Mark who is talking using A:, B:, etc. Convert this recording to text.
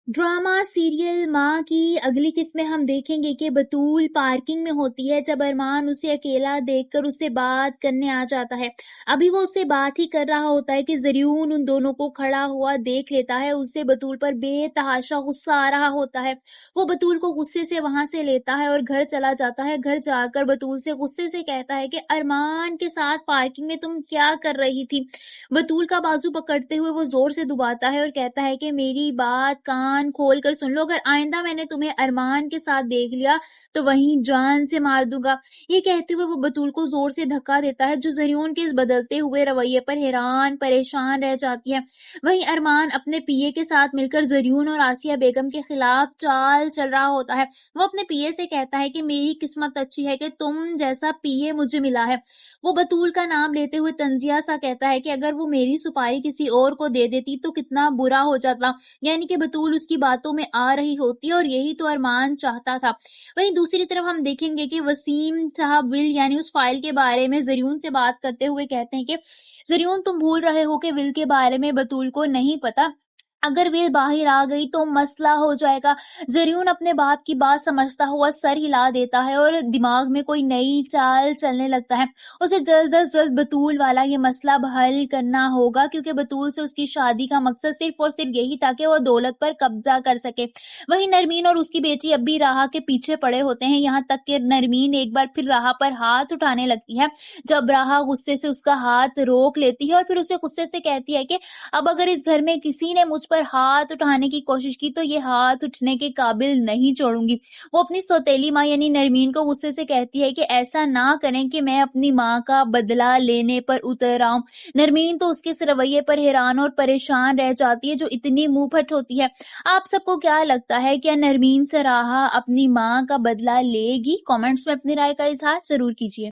A: Drama serial माँ की अगली किस्में हम देखेंगे कि बतूल पार्किंग में होती है जब अरमान उसे अकेला देखकर उससे बात करने आ जाता है। अभी वो उससे बात ही कर रहा होता है कि ज़रियून उन दोनों को खड़ा हुआ देख लेता है। उसे बतूल पर बेतहाशा गुस्सा आ रहा होता है। वो बतूल को गुस्से से वहां से लेता है और घर चला जाता है। घर जाकर बतूल से गुस्से से कहता है कि अरमान के साथ पार्किंग में तुम क्या कर रही थी। बतूल का बाजू पकड़ते हुए वो जोर से दबाता है और कहता है कि मेरी बात कान खोल कर सुन लो, अगर आइंदा मैंने तुम्हें अरमान के साथ देख लिया तो वहीं जान से मार दूंगा। ये कहते हुए वो बतूल को जोर से धक्का देता है, जो ज़रियून के इस बदलते हुए रवैये पर हैरान परेशान रह जाती है। वहीं अरमान अपने पीए के साथ मिलकर ज़रियून और आसिया बेगम के खिलाफ चाल चल रहा होता है। वो अपने पीए से कहता है कि मेरी किस्मत अच्छी है कि तुम जैसा पीए मुझे मिला है। वो बतूल का नाम लेते हुए तंजिया सा कहता है कि अगर वो मेरी सुपारी किसी और को दे देती तो कितना बुरा हो जाता। यानी कि बतूल उसकी बातों में आ रही होती और यही तो अरमान चाहता था। वहीं दूसरी तरफ हम देखेंगे कि वसीम साहब विल यानी उस फाइल के बारे में ज़रियून से बात करते हुए कहते हैं कि ज़रियून तुम भूल रहे हो कि विल के बारे में बतूल को नहीं पता। अगर विल बाहर आ गई तो मसला हो जाएगा। ज़रियून अपने बाप की बात समझता हुआ सर हिला देता है और दिमाग में कोई नई चाल चलने लगता है। उसे जल्द अज जल्द बतूल वाला ये मसला हल करना होगा, क्योंकि बतूल से उसकी शादी का मकसद सिर्फ और सिर्फ यही था कि वो दौलत पर कब्जा कर सके। वहीं नरमीन और उसकी बेटी अब भी राहा के पीछे पड़े होते हैं, यहाँ तक कि नरमीन एक बार फिर राहा पर हाथ उठाने लगती है, जब राहा गुस्से से उसका हाथ रोक लेती है और फिर उसे गुस्से से कहती है कि अब अगर इस घर में किसी ने मुझ पर हाथ उठाने की कोशिश की तो ये हाथ उठने के काबिल नहीं छोड़ूंगी। वो अपनी सौतेली माँ यानी नरमीन को गुस्से से कहती है कि ऐसा ना करें कि मैं अपनी माँ का बदला लेने पर उतर आऊं। नरमीन तो उसके इस रवैये पर हैरान और परेशान रह जाती है, जो इतनी मुंहफट होती है। आप सबको क्या लगता है, क्या नरमीन से राहा अपनी माँ का बदला लेगी? कमेंट्स में अपनी राय का इजहार जरूर कीजिए।